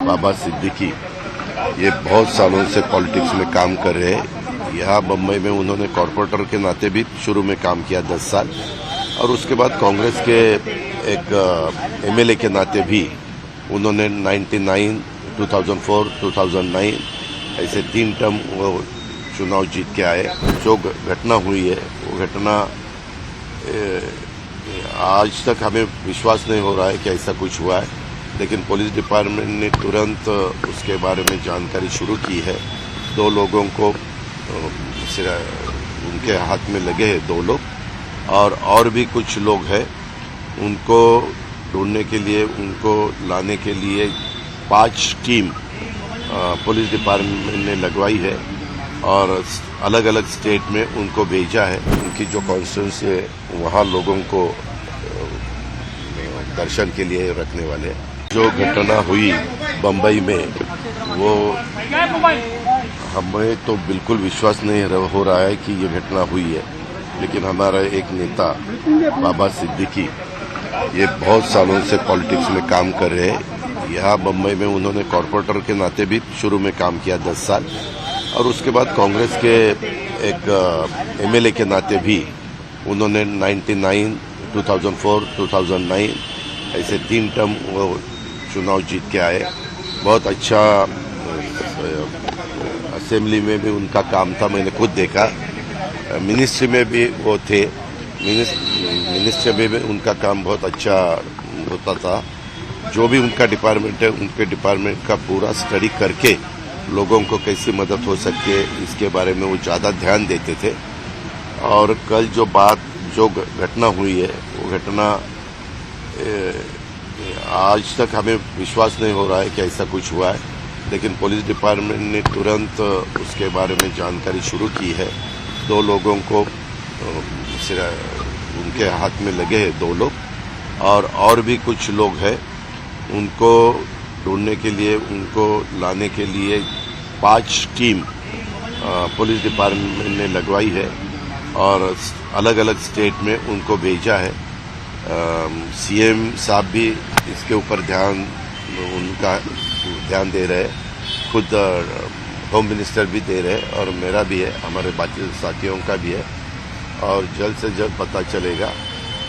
बाबा सिद्दीकी ये बहुत सालों से पॉलिटिक्स में काम कर रहे हैं। यहाँ बम्बई में उन्होंने कॉरपोरेटर के नाते भी शुरू में काम किया 10 साल, और उसके बाद कांग्रेस के एक एमएलए के नाते भी उन्होंने 99, 2004, 2009 ऐसे 3 टर्म वो चुनाव जीत के आए। जो घटना हुई है वो घटना आज तक हमें विश्वास नहीं हो रहा है कि ऐसा कुछ हुआ है, लेकिन पुलिस डिपार्टमेंट ने तुरंत उसके बारे में जानकारी शुरू की है। 2 लोगों को उनके हाथ में लगे हैं, 2 लोग, और भी कुछ लोग हैं। उनको ढूंढने के लिए, उनको लाने के लिए 5 टीम पुलिस डिपार्टमेंट ने लगवाई है और अलग अलग स्टेट में उनको भेजा है। उनकी जो कॉन्स्टिट्यूंसी है वहाँ लोगों को दर्शन के लिए रखने वाले हैं। जो घटना हुई बम्बई में वो हमें तो बिल्कुल विश्वास नहीं हो रहा है कि ये घटना हुई है, लेकिन हमारा एक नेता बाबा सिद्दीकी ये बहुत सालों से पॉलिटिक्स में काम कर रहे हैं। यहाँ बम्बई में उन्होंने कॉरपोरेटर के नाते भी शुरू में काम किया 10 साल, और उसके बाद कांग्रेस के एक एमएलए के नाते भी उन्होंने 99, 2004, 2009 ऐसे 3 टर्म वो चुनाव जीत के आए। बहुत अच्छा असेंबली में भी उनका काम था, मैंने खुद देखा। मिनिस्ट्री में भी वो थे, मिनिस्ट्री में भी उनका काम बहुत अच्छा होता था। जो भी उनका डिपार्टमेंट है, उनके डिपार्टमेंट का पूरा स्टडी करके लोगों को कैसी मदद हो सकती है इसके बारे में वो ज़्यादा ध्यान देते थे। और कल जो घटना हुई है वो घटना आज तक हमें विश्वास नहीं हो रहा है कि ऐसा कुछ हुआ है, लेकिन पुलिस डिपार्टमेंट ने तुरंत उसके बारे में जानकारी शुरू की है। 2 लोगों को उनके हाथ में लगे हैं, 2 लोग, और भी कुछ लोग हैं। उनको ढूंढने के लिए, उनको लाने के लिए 5 टीम पुलिस डिपार्टमेंट ने लगवाई है और अलग अलग स्टेट में उनको भेजा है। सीएम साहब भी इसके ऊपर उनका ध्यान दे रहे हैं, खुद होम मिनिस्टर भी दे रहे हैं, और मेरा भी है, हमारे बाकी साथियों का भी है। और जल्द से जल्द पता चलेगा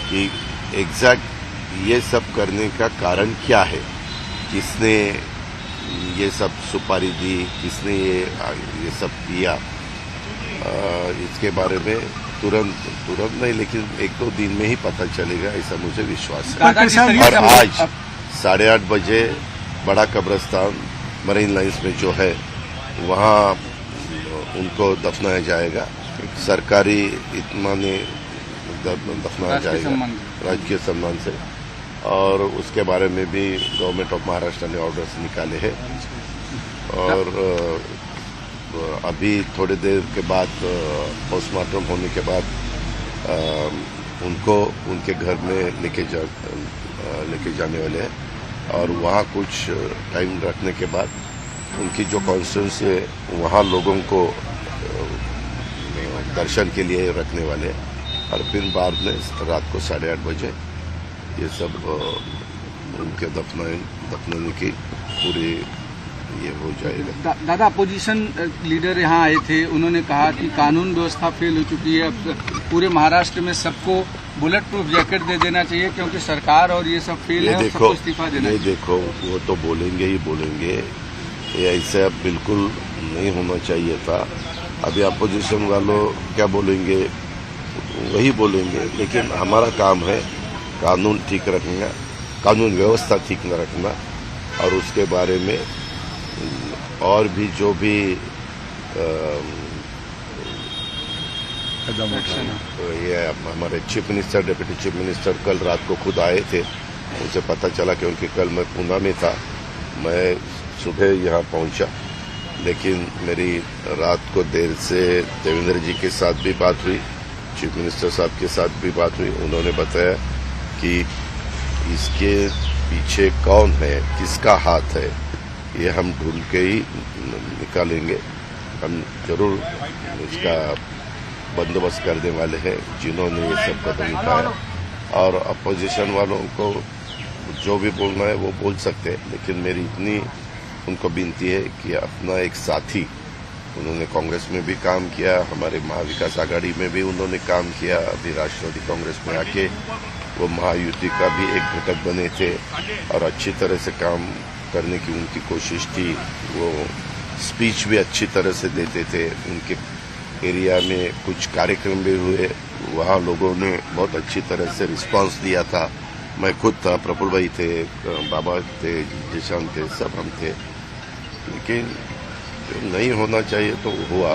कि एग्जैक्ट ये सब करने का कारण क्या है, किसने ये सब सुपारी दी, किसने ये सब किया। इसके बारे में तुरंत नहीं, लेकिन 1-2 दिन में ही पता चलेगा, ऐसा मुझे विश्वास है। और आज 8:30 बजे बड़ा कब्रिस्तान मरीन लाइन्स में जो है वहाँ उनको दफनाया जाएगा। सरकारी इत्मीनान दफनाया जाएगा राजकीय सम्मान से, और उसके बारे में भी गवर्नमेंट ऑफ महाराष्ट्र ने ऑर्डर्स निकाले हैं। और अभी थोड़ी देर के बाद पोस्टमार्टम होने के बाद उनको उनके घर में लेके जाने वाले हैं, और वहाँ कुछ टाइम रखने के बाद उनकी जो कॉन्स्टिट्यूंसी है वहाँ लोगों को दर्शन के लिए रखने वाले हैं। और फिर बाद में रात को 8:30 बजे ये सब उनके दफनाने की पूरी ये हो जाएगा। दादा, अपोजिशन लीडर यहाँ आए थे, उन्होंने कहा कि कानून व्यवस्था फेल हो चुकी है, अब पूरे महाराष्ट्र में सबको बुलेट प्रूफ जैकेट दे देना चाहिए क्योंकि सरकार और ये सब फेल है, और सबको इस्तीफा देना चाहिए। देखो, वो तो बोलेंगे ही बोलेंगे, ये ऐसा बिल्कुल नहीं होना चाहिए था। अभी अपोजिशन वालों क्या बोलेंगे, वही बोलेंगे, लेकिन हमारा काम है कानून ठीक रखना, कानून व्यवस्था ठीक न रखना, और उसके बारे में और भी जो भी ये हमारे chief minister, deputy chief minister कल रात को खुद आए थे। उनसे पता चला क्योंकि कल मैं पूना में था, मैं सुबह यहाँ पहुँचा, लेकिन मेरी रात को देर से देवेंद्र जी के साथ भी बात हुई, चीफ मिनिस्टर साहब के साथ भी बात हुई। उन्होंने बताया कि इसके पीछे कौन है, किसका हाथ है, ये हम ढूंढ के ही निकालेंगे। हम जरूर इसका बंदोबस्त करने वाले हैं जिन्होंने ये सब कदम उठाया। और अपोजिशन वालों को जो भी बोलना है वो बोल सकते हैं, लेकिन मेरी इतनी उनको विनती है कि अपना एक साथी, उन्होंने कांग्रेस में भी काम किया, हमारे महाविकास आघाड़ी में भी उन्होंने काम किया, अभी राष्ट्रवादी कांग्रेस में आके वो महायुति का भी एक घटक बने थे और अच्छी तरह से काम करने की उनकी कोशिश थी। वो स्पीच भी अच्छी तरह से देते थे। उनके एरिया में कुछ कार्यक्रम भी हुए, वहाँ लोगों ने बहुत अच्छी तरह से रिस्पांस दिया था। मैं खुद था, प्रफुल्ल भाई थे, बाबा थे, जिशान थे, सब हम थे। लेकिन जो नहीं होना चाहिए तो हुआ,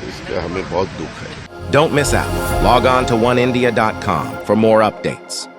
इसका हमें बहुत दुख है। Don't miss out. Log on to oneindia.com for more updates.